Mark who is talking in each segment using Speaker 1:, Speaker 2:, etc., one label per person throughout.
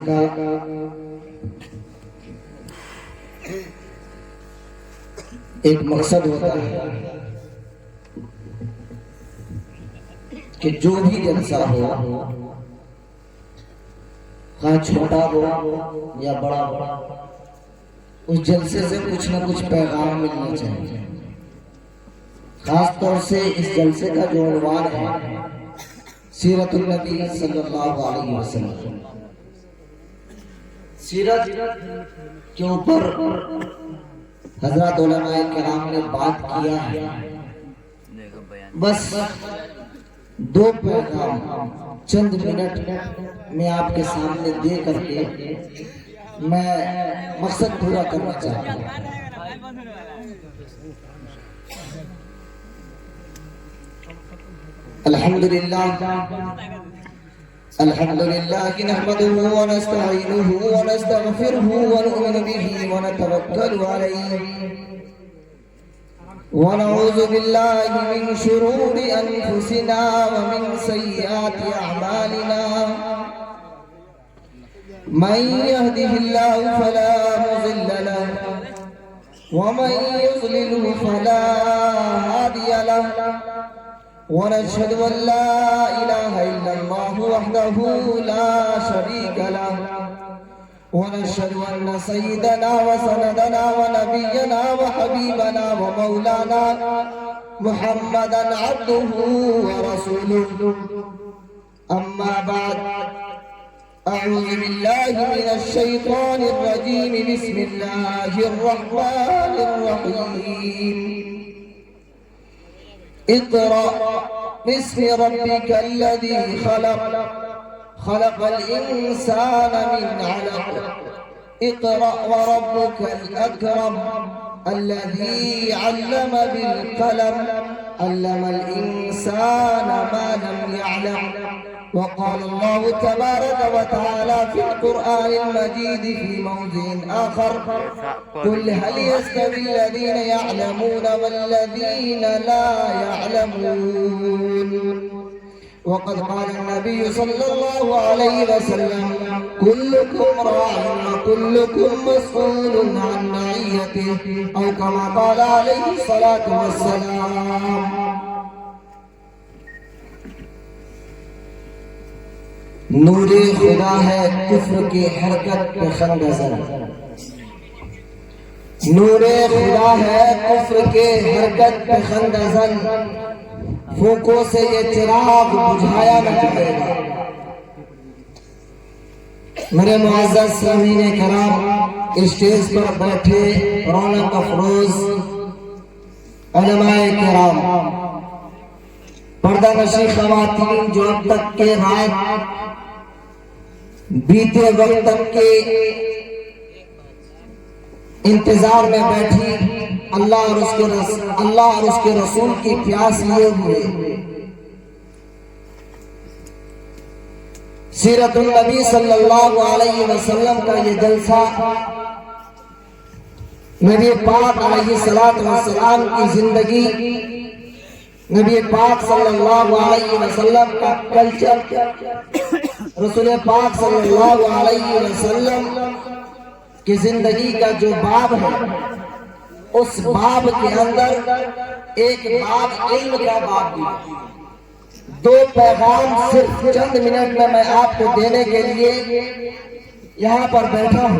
Speaker 1: کا ایک مقصد ہوتا ہے کہ جو بھی جلسہ ہو، خواہ چھوٹا ہو یا بڑا ہو، اس جلسے سے کچھ نہ کچھ پیغام ملنا چاہیے۔ خاص طور سے اس جلسے کا جو عنوان ہے سیرت النبی صلی اللہ علیہ وسلم، سیرت کے اوپر حضرات علماء کرام نے بات کیا ہے۔ بس دو پیغام چند منٹ میں آپ کے سامنے دے کر کے میں مقصد پورا کرنا چاہتا ہوں۔ الحمدللہ نحمده ونستعينه ونستغفره ونؤمن به ونتوكل عليه ونعوذ بالله من شرور أنفسنا ومن سيئات أعمالنا، من يهده الله فلا مضل له ومن يضلل فلا هادي له، ونشهد أن لا إله إلا الله وحده لا شريك له، ونشهد أن سيدنا وسندنا ونبينا وحبيبنا ومولانا محمدا عبده ورسوله، أما بعد، أعوذ بالله من الشيطان الرجيم، بسم الله الرحمن الرحيم، اقرأ باسم ربك الذي خلق، خلق الإنسان من علق، اقرأ وربك الأكرم، الذي علم بالقلم، علم الإنسان ما لم يعلم، وقال الله تبارك وتعالى في القرآن المجيد في موضع آخر، قل هل يستوي الذين يعلمون والذين لا يعلمون، وقد قال النبي صلى الله عليه وسلم كلكم راع وكلكم مسؤول عن رعيته، أو كما قال عليه الصلاة والسلام۔ نور خدا ہے کفر کی حرکت پہ خندزن، نور خدا ہے کفر کے حرکت پہ خندزن، پھونکوں سے یہ چراغ بجھایا نہ جائے گا۔ میرے معزز سامعین کرام، اسٹیج پر بیٹھے رونق افروز علماء کرام، پردہ نشی خواتین جو اب تک کے رات بیتے وقت تک کے انتظار میں بیٹھی اللہ اور اس کے رسول کی پیاس لیے ہوئے، سیرت النبی صلی اللہ علیہ وسلم کا یہ جلسہ نبی پاک علیہ السلام کی زندگی، نبی پاک صلی اللہ علیہ وسلم کا کلچر، رسول پاک صلی اللہ علیہ وسلم کی زندگی کا جو باب ہے، اس باب کے اندر ایک باب علم کا باب بھی ہے۔ دو پیغام صرف چند منٹ میں آپ کو دینے کے لیے یہاں پر بیٹھا ہوں۔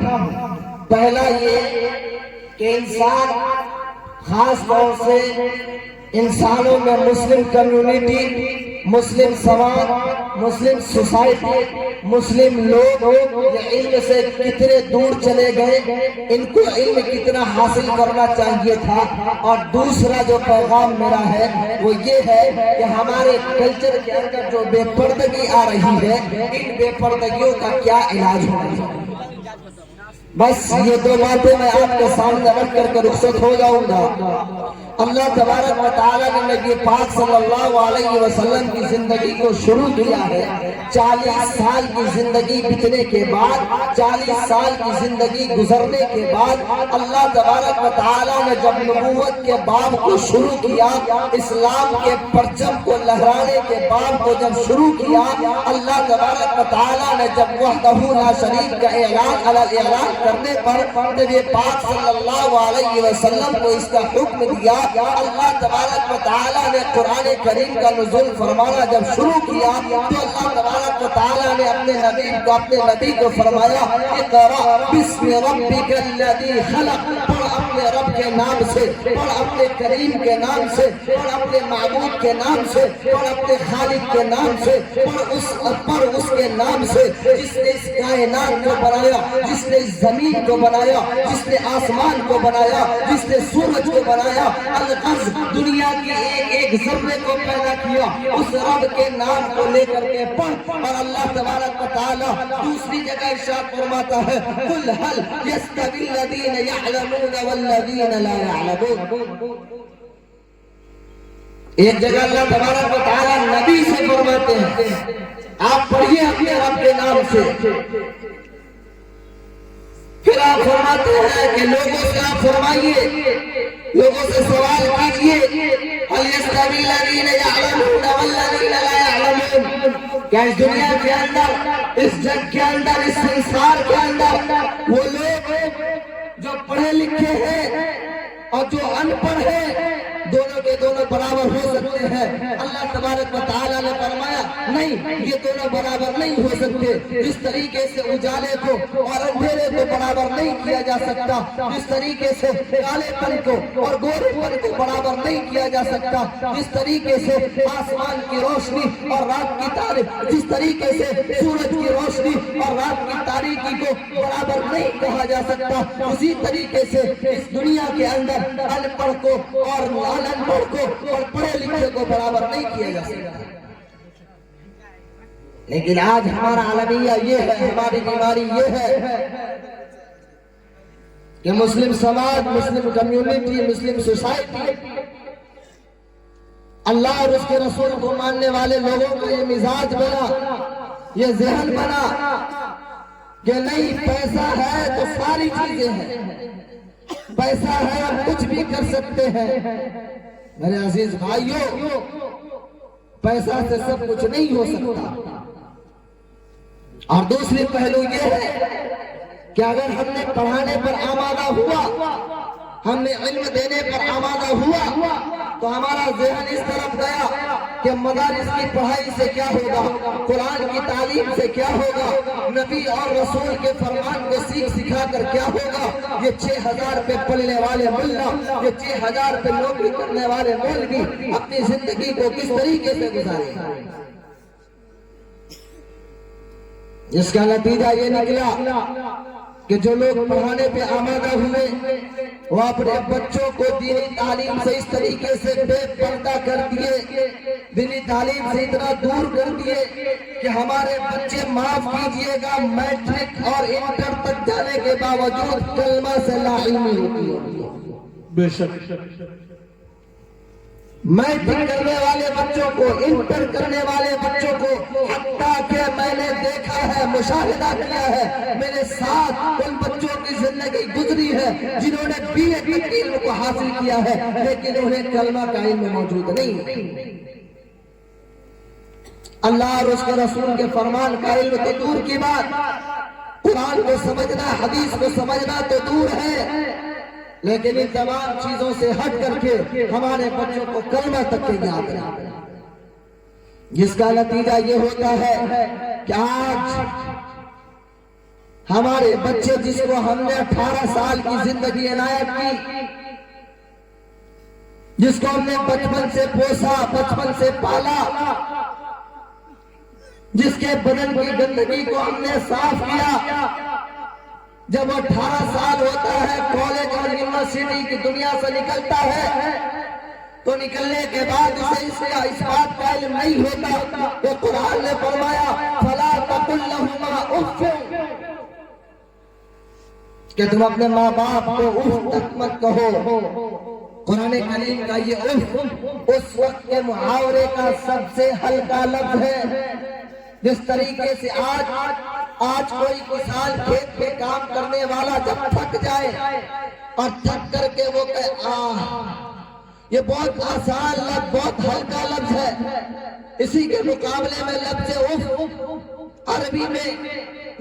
Speaker 1: پہلا یہ کہ انسان، خاص طور سے انسانوں میں مسلم کمیونٹی، مسلم سماج، مسلم سوسائٹی، مسلم لوگ یہ علم سے کتنے دور چلے گئے، ان کو علم کتنا حاصل کرنا چاہیے تھا۔ اور دوسرا جو پیغام میرا ہے وہ یہ ہے کہ ہمارے کلچر کے اندر جو بے پردگی آ رہی ہے، ان بے پردگیوں کا کیا علاج ہونا چاہیے۔ بس یہ دو باتیں میں آپ کے سامنے رکھ کر کے رخصت ہو جاؤں گا۔ اللہ تبارک و تعالیٰ نے نبی پاک صلی اللہ علیہ وسلم کی زندگی کو شروع کیا ہے 40 سال کی زندگی بتنے کے بعد، 40 سال کی زندگی گزرنے کے بعد اللہ تبارک و تعالیٰ نے جب نبوت کے باب کو شروع کیا، اسلام کے پرچم کو لہرانے کے باب کو جب شروع کیا، اللہ تبارک و تعالیٰ نے جب وحدہ لا شریک کا اعلان کرنے پر نبی پاک صلی اللہ علیہ وسلم کو اس کا حکم دیا، اللہ تبارک و تعالیٰ نے قرآن کریم کا نزول فرمانا جب شروع کیا تو اللہ تبارک و تعالیٰ نے اپنے نبی کو فرمایا اقرأ بسم ربک الذی خلق، پڑھ اپنے رب کے نام سے، پڑھ اپنے کریم کے نام سے، پڑھ اپنے معبود کے نام سے، پڑھ اپنے خالق کے نام سے، پڑھ اس کے نام سے جس نے اس کائنات کو بنایا، جس نے اس زمین کو بنایا، جس نے آسمان کو بنایا، جس نے سورج کو بنایا، الغرض دنیا کی ایک ذرے کو پیدا کیا، اس رب کے نام کو لے کر کے پڑھ۔ اور اللہ تبارک و تعالیٰ دوسری جگہ ارشاد فرماتا ہے قل هل يستوي الذين يعلمون والذين لا يعلمون۔ ایک جگہ اللہ تبارک و تعالیٰ نبی سے فرماتے ہیں آپ پڑھیے اپنے رب کے نام سے، پھر آپ فرماتے ہیں کہ لوگوں سے آپ فرمائیے، لوگوں سے سوال کیجئے هل يستوي الذين يعلمون والذين لا يعلمون، کیا اس دنیا کے اندر، اس جگ کے اندر، اس سنسار کے اندر وہ لوگ جو پڑھے لکھے ہیں اور جو ان پڑھ ہیں دونوں کے دونوں برابر ہو سکتے ہیں؟ اللہ تبارک و تعالیٰ نے فرمایا نہیں، یہ دونوں برابر نہیں ہو سکتے۔ جس طریقے سے اجالے کو اور اندھیرے کو برابر نہیں کیا جا سکتا، جس طریقے سے کالے پن کو اور گورے پن کو برابر نہیں کیا جا سکتا، جس طریقے سے آسمان کی روشنی اور رات کی تاریکی، جس طریقے سے سورج کی روشنی اور رات کی تاریکی کو برابر نہیں کہا جا سکتا، اسی طریقے سے اس دنیا کے اندر ان پڑھ کو اور ان پڑھ کو اور پڑھے لکھے کو برابر نہیں کیا جا سکتا۔ لیکن آج ہمارا عالمیہ یہ ہے، ہماری بیماری یہ ہے کہ مسلم سماج، مسلم کمیونٹی، مسلم سوسائٹی، اللہ اور اس کے رسول کو ماننے والے لوگوں کا یہ مزاج بنا، یہ ذہن بنا کہ نہیں پیسہ ہے تو ساری چیزیں ہیں، پیسہ ہے ہم کچھ بھی کر سکتے ہیں۔ میرے عزیز بھائیوں، پیسہ سے سب کچھ نہیں ہو سکتا۔ اور دوسری پہلو یہ ہے کہ اگر ہم نے پڑھانے پر آمادہ ہوا، ہم نے علم دینے پر آمادہ ہوا تو ہمارا ذہن اس طرف گیا کہ مدارس کی پڑھائی سے کیا ہوگا، قرآن کی تعلیم سے کیا ہوگا، نبی اور رسول کے فرمان کو سیکھ سکھا کر کیا ہوگا۔ یہ 6000 پہ پڑھنے والے ملا، یہ 6000 پہ نوکری کرنے والے مولوی اپنی زندگی کو کس طریقے سے گزارے گا؟ جس کا نتیجہ یہ نکلا کہ جو لوگ پڑھانے پہ آمادہ ہوئے وہ اپنے بچوں کو دینی تعلیم سے اس طریقے سے بے پردہ کر دیے، دینی تعلیم سے اتنا دور کر دیے کہ ہمارے بچے معاف کیجئے گا میٹرک اور انٹر تک جانے کے باوجود کلمہ سے لا علمی ہوتی ہے۔
Speaker 2: بے شک
Speaker 1: میٹرک کرنے والے بچوں کو، انٹر کرنے والے بچوں کو، حتیٰ کہ میں نے دیکھا ہے، مشاہدہ کیا ہے، میرے ساتھ ان بچوں کی زندگی گزری ہے جنہوں نے BA کی علم کو حاصل کیا ہے لیکن انہیں کلمہ کا علم موجود نہیں۔ اللہ اور اس کے رسول کے فرمان کا علم تو دور کی بات، قرآن کو سمجھنا، حدیث کو سمجھنا تو دور ہے، لیکن ان تمام چیزوں سے ہٹ کر کے ہمارے بچوں کو کلمہ تک کے یاد ہے، جس کا نتیجہ یہ ہوتا ہے کہ آج ہمارے بچے جس کو ہم نے 18 سال کی زندگی عنایت کی، جس کو ہم نے بچپن سے پوسا، بچپن سے پالا، جس کے بدن کی گندگی کو ہم نے صاف کیا، جب وہ 18 سال ہوتا ہے، کالج اور یونیورسٹی کی دنیا سے نکلتا ہے تو نکلنے کے بعد اسے اس بات کا علم نہیں ہوتا کہ قرآن نے فرمایا فَلَا تَقُلْ لَهُمَا اُفٍّ، کہ تم اپنے ماں باپ کو اف تک مت کہو۔ قرآن کریم کا یہ عرف اس وقت کے محاورے کا سب سے ہلکا لفظ ہے. جس طریقے سے آج کوئی کسان کھیت پہ کام کرنے والا جب تھک جائے اور تھک کر کے وہ کہے یہ بہت آسان لفظ، بہت ہلکا لفظ ہے. اسی کے مقابلے میں لفظ عرف عربی میں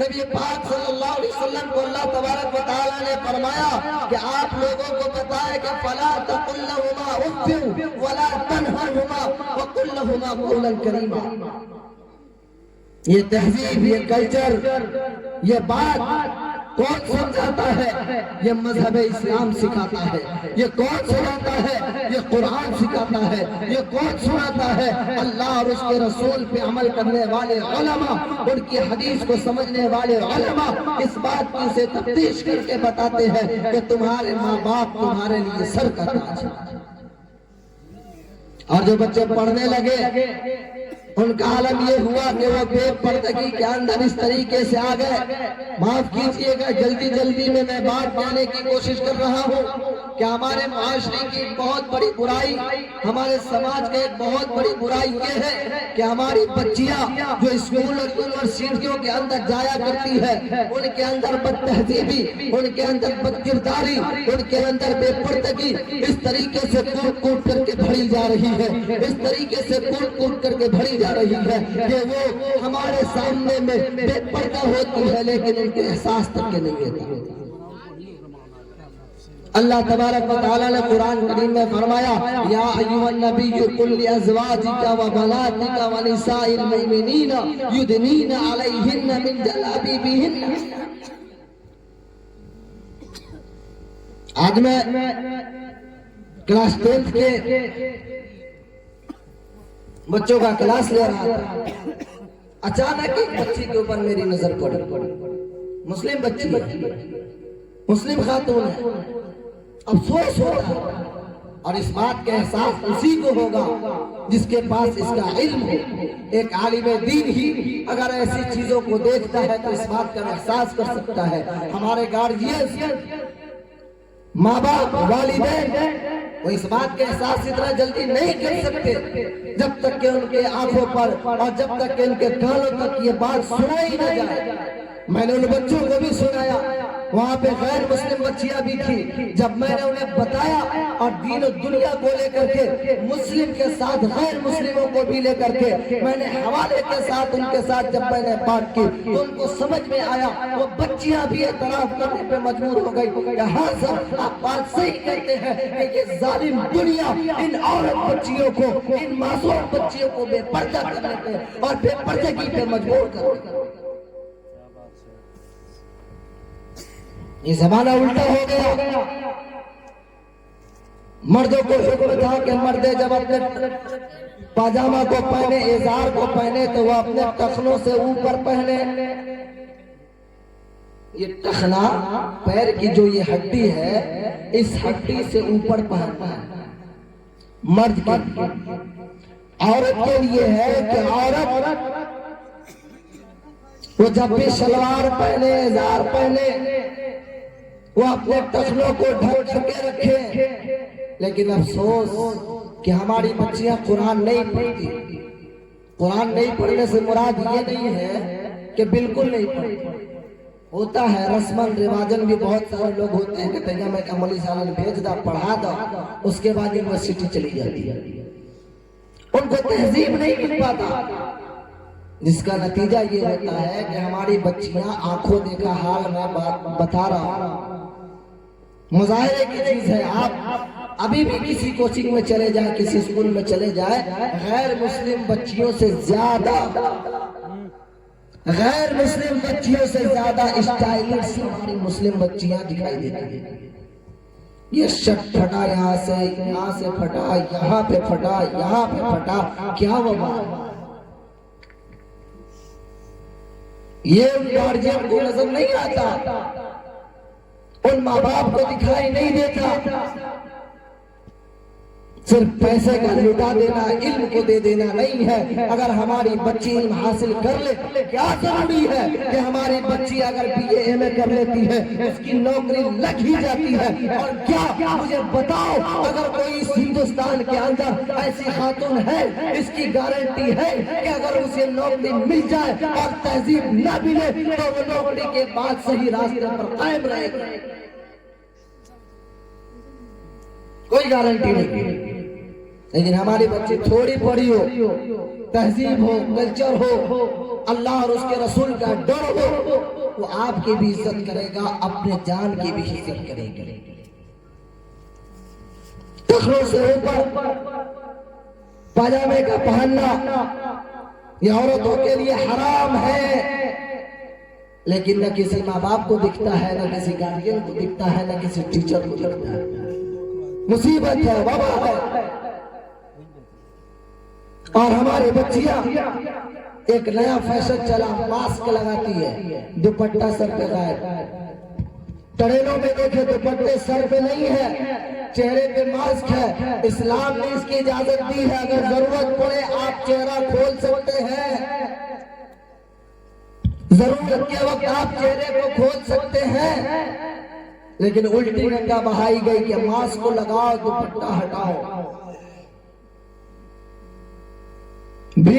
Speaker 1: نبی پاک صلی اللہ علیہ وسلم کو اللہ تبارک و تعالیٰ نے فرمایا کہ آپ لوگوں کو بتائے کہ فَلَا تَقُلْ لَهُمَا أُفٍّ وَلَا تَنْهَرْهُمَا وَقُلْ لَهُمَا قَوْلًا كَرِيمًا. یہ تہذیب، یہ کلچر، یہ بات کون سمجھاتا ہے؟ یہ مذہب اسلام سکھاتا ہے. یہ کون سناتا ہے؟ یہ قرآن سکھاتا ہے. یہ کون سناتا ہے؟ اللہ اور اس کے رسول پہ عمل کرنے والے علماء، ان کی حدیث کو سمجھنے والے علماء اس بات کی سے تفتیش کر کے بتاتے ہیں کہ تمہارے ماں باپ تمہارے لیے سر کا تاج ہے. اور جو بچے پڑھنے لگے ان کا عالم یہ ہوا کہ وہ بے پردگی کے اندر اس طریقے سے آ گئے. معاف کیجئے گا، جلدی میں بات کہنے کی کوشش کر رہا ہوں کہ ہمارے معاشرے کی ایک بہت بڑی برائی، ہمارے سماج کی ایک بہت بڑی برائی یہ ہے کہ ہماری بچیاں جو اسکول اور یونیورسٹیوں کے اندر جایا کرتی ہے ان کے اندر بد تہذیبی، ان کے اندر بد کرداری، ان کے اندر بے پردگی اس طریقے سے کوٹ کر کے بھری جا رہی ہے. اس طریقے سے کوٹ کر کے بھری جا رہی ہے کہ وہ ہمارے سامنے میں بے پردہ ہوتی ہے لیکن ان کے احساس تک کے نہیں ہوتا. اللہ تبارک و تعالیٰ نے قرآن کریم میں فرمایا یا ایھا النبی قل لازواجک و بناتک و نساء المؤمنین یدنین علیہن من جلابیبہن. آج میں کلاس 10 کے بچوں کا کلاس لے رہا تھا. اچانک ایک بچی کے اوپر میری نظر پڑی. مسلم بچی ہے، مسلم خاتون ہے. افسوس ہوگا اور اس بات کا احساس اسی کو ہوگا جس کے پاس اس کا علم ہو. ایک عالم دین ہی اگر ایسی چیزوں کو دیکھتا ہے تو اس بات کا احساس کر سکتا ہے. ہمارے گارجین، ماں باپ، والدین وہ اس بات کے احساس اتنا جلدی نہیں کر سکتے جب تک کہ ان کے آنکھوں پر اور جب تک کہ ان کے کانوں تک یہ بات سنائی نہ جائے. میں نے ان بچوں کو بھی سنایا، وہاں پہ غیر مسلم بچیاں بھی تھی. جب میں نے انہیں بتایا اور دین و دنیا کو لے کر کے مسلم کے ساتھ غیر مسلموں کو بھی لے کر کے میں نے حوالے کے ساتھ ان کے ساتھ جب میں نے بات کی تو ان کو سمجھ میں آیا. وہ بچیاں بھی اعتراف کرنے پہ مجبور ہو گئی کہ ہاں سر آپ بات صحیح کہتے ہیں کہ یہ ظالم دنیا ان عورت بچیوں کو، ان معصوم بچیوں کو بے پردہ کرنے پہ اور بے پردگی پہ مجبور کر. یہ زمانہ الٹا ہو گیا. مردوں کو حکم تھا کہ مردے جب اپنے پاجامہ کو پہنے، ازار کو پہنے تو وہ اپنے ٹخنوں سے اوپر پہنے. یہ ٹخنا پیر کی جو یہ ہڈی ہے اس ہڈی سے اوپر پہننا ہے مرد کی. عورت کے لیے ہے کہ عورت وہ جب بھی شلوار پہنے، ازار پہنے وہ اپنے ٹخنوں کو ڈھک کے رکھے. لیکن افسوس کہ ہماری بچیاں قرآن نہیں پڑھتی. قرآن نہیں پڑھنے سے مراد یہ نہیں ہے کہ بالکل نہیں پڑھتی. ہوتا ہے رسمن رواجن بھی بہت سارے لوگ ہوتے ہیں کہ میں کملی سالن بھیج دا، پڑھا دا، اس کے بعد یونیورسٹی چلی جاتی ہے. ان کو تہذیب نہیں مل پاتا جس کا نتیجہ یہ ہوتا ہے کہ ہماری بچیاں آنکھوں دیکھا حال میں بتا رہا ہوں. مظاہرے کی چیز ہے. آپ ابھی بھی کسی کوچنگ میں چلے جائیں، کسی اسکول میں چلے جائیں، غیر مسلم بچیوں سے زیادہ اسٹائلش ہماری مسلم بچیاں دکھائی دیتی ہیں. یہ شرٹ پھٹا یہاں سے پھٹا، یہاں پہ پھٹا، یہاں پہ پھٹا، کیا وہ بات؟ یہ ان گارجین کو نظر نہیں آتا، ان ماں باپ کو دکھائی نہیں دیتا. صرف پیسے کا لٹا دینا، علم کو دے دینا نہیں ہے۔ اگر ہماری بچی علم حاصل کر لے، کیا ضروری ہے کہ ہماری بچی اگر BA MA کر لیتی ہے اس کی نوکری لگ ہی جاتی ہے؟ اور کیا مجھے بتاؤ، اگر کوئی اس ہندوستان کے اندر ایسی خاتون ہے، اس کی گارنٹی ہے کہ اگر اسے نوکری مل جائے اور تہذیب نہ ملے تو وہ نوکری کے بعد صحیح راستے پر قائم رہے گا؟ کوئی گارنٹی نہیں۔ لیکن ہماری بچی تھوڑی پڑھی ہو، تہذیب ہو، کلچر ہو، اللہ اور اس کے رسول کا ڈر ہو، وہ آپ کی بھی عزت کرے گا، اپنے جان کی بھی عزت کرے گا۔ ٹخنوں سے اوپر پاجامے کا پہننا یہ عورتوں کے لیے حرام ہے، لیکن نہ کسی ماں باپ کو دکھتا ہے، نہ کسی گارڈین کو دکھتا ہے، نہ کسی ٹیچر کو دکھتا ہے۔ مصیبت ہے، وبا ہے۔ اور ہماری بچیاں ایک نیا فیشن چلا، ماسک لگاتی ہے، دوپٹہ سر پہ غائب۔ ٹرینوں میں دیکھے دوپٹے سر پہ نہیں ہے، چہرے پہ ماسک ہے۔ اسلام نے اس کی اجازت دی ہے، اگر ضرورت پڑے آپ چہرہ کھول سکتے ہیں، ضرورت کے وقت آپ چہرے کو کھول سکتے ہیں، لیکن الٹی گنگا بہائی گئی کہ ماسک کو لگاؤ، دوپٹہ ہٹاؤ۔ بھی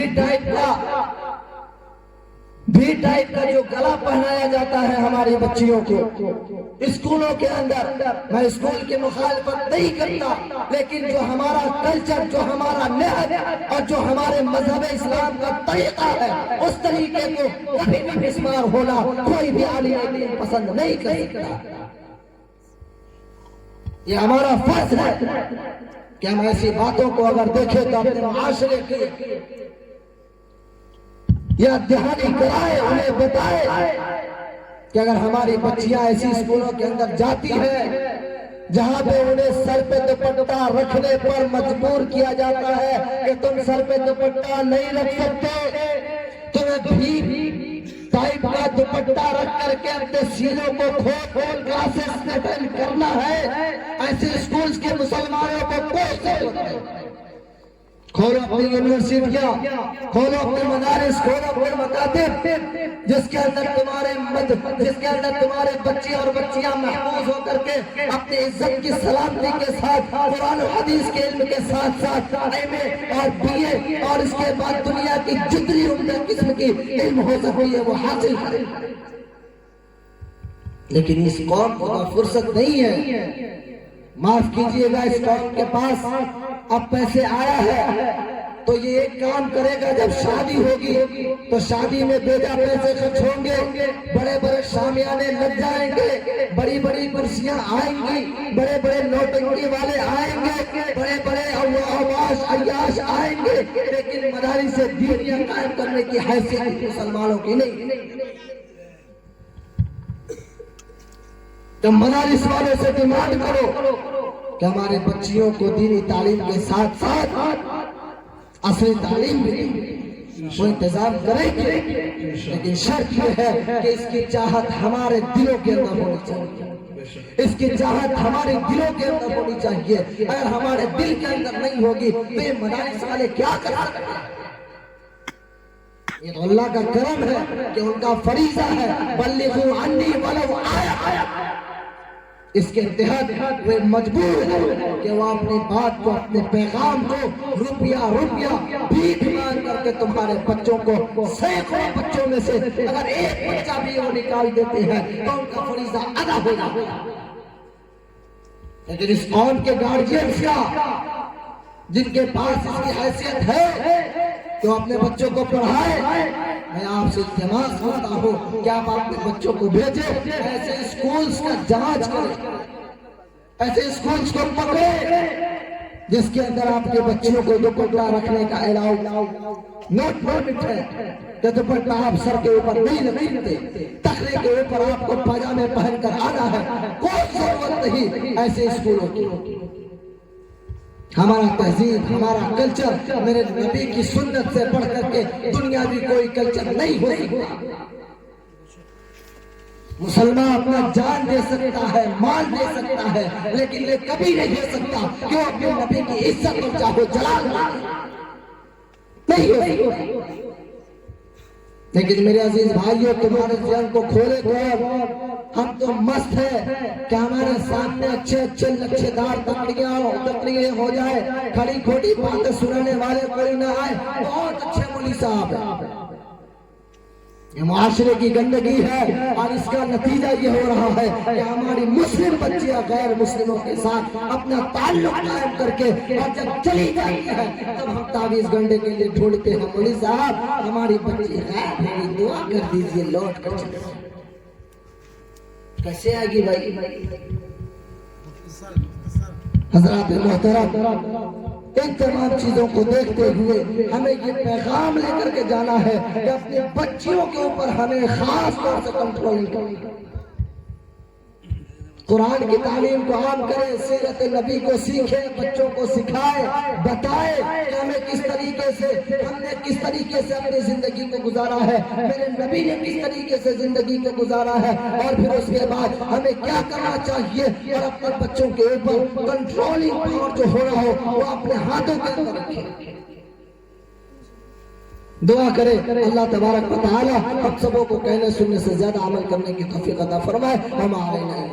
Speaker 1: ٹائپ کا جو گلا پہنایا جاتا ہے ہماری بچیوں کو اسکولوں کے اندر، میں اسکول کی مخالفت نہیں کرتا، لیکن جو ہمارا کلچر، جو ہمارا نہج اور جو ہمارے مذہب اسلام کا طریقہ ہے، اس طریقے کو کبھی بھی مسمار ہونا کوئی بھی عالم دین پسند نہیں کر سکتا۔ یہ ہمارا فرض ہے کہ ہم ایسی باتوں کو اگر دیکھیں تو اپنے معاشرے کی یا دہانی کرائے، انہیں بتائے کہ اگر ہماری بچیاں ایسی اسکولوں کے اندر جاتی ہیں جہاں پہ انہیں سر پہ دوپٹہ رکھنے پر مجبور کیا جاتا ہے کہ تم سر پہ دوپٹہ نہیں رکھ سکتے، تمہیں بھی ٹائپ کا دوپٹہ رکھ کر کے اپنے سینوں کو کھول کلاسز میں اٹینڈ کرنا ہے، ایسے اسکولز کے مسلمانوں کو کوئی ضرورت نہیں۔ کھولو اپنی یونیورسٹیاں، کھولو اپنے مدارس، کھولو اپنے مکاتب، جس کے اندر تمہارے بچے اور بچیاں محفوظ ہو کر کے اپنی عزت کی سلامتی کے ساتھ، قرآن و حدیث کے علم کے ساتھ ساتھ MA اور BA اور اس کے بعد دنیا کی جتنی عمدہ قسم کی علم ہو سکتی ہے وہ حاصل کریں۔ لیکن اس قوم کو فرصت نہیں ہے، معاف کیجئے گا، اس قوم کے پاس اب پیسے آیا ہے تو یہ ایک کام کرے گا، جب شادی ہوگی تو شادی میں بیجا پیسے خرچ ہوں گے، بڑے بڑے شامیانے لگ جائیں گے، بڑی بڑی کرسیاں آئیں گی، بڑے بڑے نوٹنکی والے آئیں گے، بڑے بڑے عواش عیاش آئیں گے، لیکن مدارس دینیہ قائم کرنے کی حیثیت مسلمانوں کی نہیں۔ تو مدارس والوں سے ڈیمانڈ کرو کہ ہمارے بچیوں کو دینی تعلیم کے ساتھ ساتھ عصری تعلیم بھی وہ انتظام کریں گے، لیکن شرط یہ ہے کہ اس کی چاہت ہمارے دلوں کے اندر ہونی چاہیے، اس کی چاہت ہمارے دلوں کے اندر ہونی چاہیے۔ اگر ہمارے دل کے اندر نہیں ہوگی تو یہ مدارس والے کیا کر سکتے ہیں؟ یہ تو اللہ کا کرم ہے کہ ان کا فریضہ ہے، بلغوا عنی ولو آیا، اس کے تحت وہ مجبور ہے کہ وہ اپنی بات کو، اپنے پیغام کو روپیہ بھیک مانگ کر کے تمہارے بچوں کو، سینکڑوں بچوں میں سے اگر ایک بچہ بھی وہ نکال دیتے ہیں تو ان کا فریضہ ادا ہو جاتا ہے۔ لیکن اس قوم کے گارجینز کا، جن کے پاس اس کی حیثیت ہے کہ وہ اپنے بچوں کو پڑھائے، میں آپ سے التماس کرتا ہوں کہ آپ اپنے بچوں کو بھیجیں، ایسے اسکولز کا جانچ کریں، ایسے اسکولز کو پکڑیں جس کے اندر آپ کے بچوں کو دوپٹہ رکھنے کا الاؤ نوٹ پرمٹ ہے کہ دوپٹہ آپ سر کے اوپر نہیں رکھتے، تخرے کے اوپر آپ کو پاجامے پہن کر آنا ہے، کوئی ضرورت نہیں ایسے اسکولوں کی۔ ہمارا تہذیب، ہمارا کلچر میرے نبی کی سنت سے بڑھ کر کے دنیاوی کوئی کلچر نہیں ہو سکتا۔ مسلمان اپنا جان دے سکتا ہے، مال دے سکتا ہے، لیکن یہ کبھی نہیں دے سکتا کہ وہ اپنے نبی کی عزت اور جاہ و جلال نہیں ہو سکتا۔ لیکن میرے عزیز بھائیوں، تمہارے ذہن کو کھولے تو ہم تو مست ہیں کہ ہمارے سامنے اچھے اچھے لچھے دار تقریریں ہو جائے، کھڑی کھوٹی باتیں سنانے والے کوئی نہ آئے، بہت اچھے مولوی صاحب ہیں۔ یہ معاشرے کی گندگی ہے اور اس کا نتیجہ یہ ہو رہا ہے کہ ہماری مسلم بچیاں غیر مسلموں کے ساتھ اپنا تعلق قائم کر کے اور جب چلی جاتی ہے تب ہم تعویذ گنڈے کے لیے ڈھونڈتے ہیں، مولوی صاحب ہماری بچی غائب ہوئی، دعا کر دیجئے لوٹ کر چلے۔ کیسے آئے گی بھائی؟ حضرات محترم، ان تمام چیزوں کو دیکھتے ہوئے ہمیں یہ پیغام لے کر کے جانا ہے کہ اپنے بچیوں کے اوپر ہمیں خاص طور سے کنٹرول کریں، قرآن کی تعلیم کو عام کریں، سیرت نبی کو سیکھیں، بچوں کو سکھائیں، بتائیں کہ ہمیں کس طریقے سے، ہم نے کس طریقے سے اپنی زندگی کو گزارا ہے، میرے نبی نے کس طریقے سے زندگی کو گزارا ہے، اور پھر اس کے بعد ہمیں کیا کرنا چاہیے، اور اپنے بچوں کے اوپر کنٹرولنگ پاور جو ہو رہا ہو وہ اپنے ہاتھوں کے اندر رکھیں۔ دعا کرے اللہ تبارک و تعالی ہم سبوں کو کہنے سننے سے زیادہ عمل کرنے کی توفیق عطا فرمائے۔ ہمارے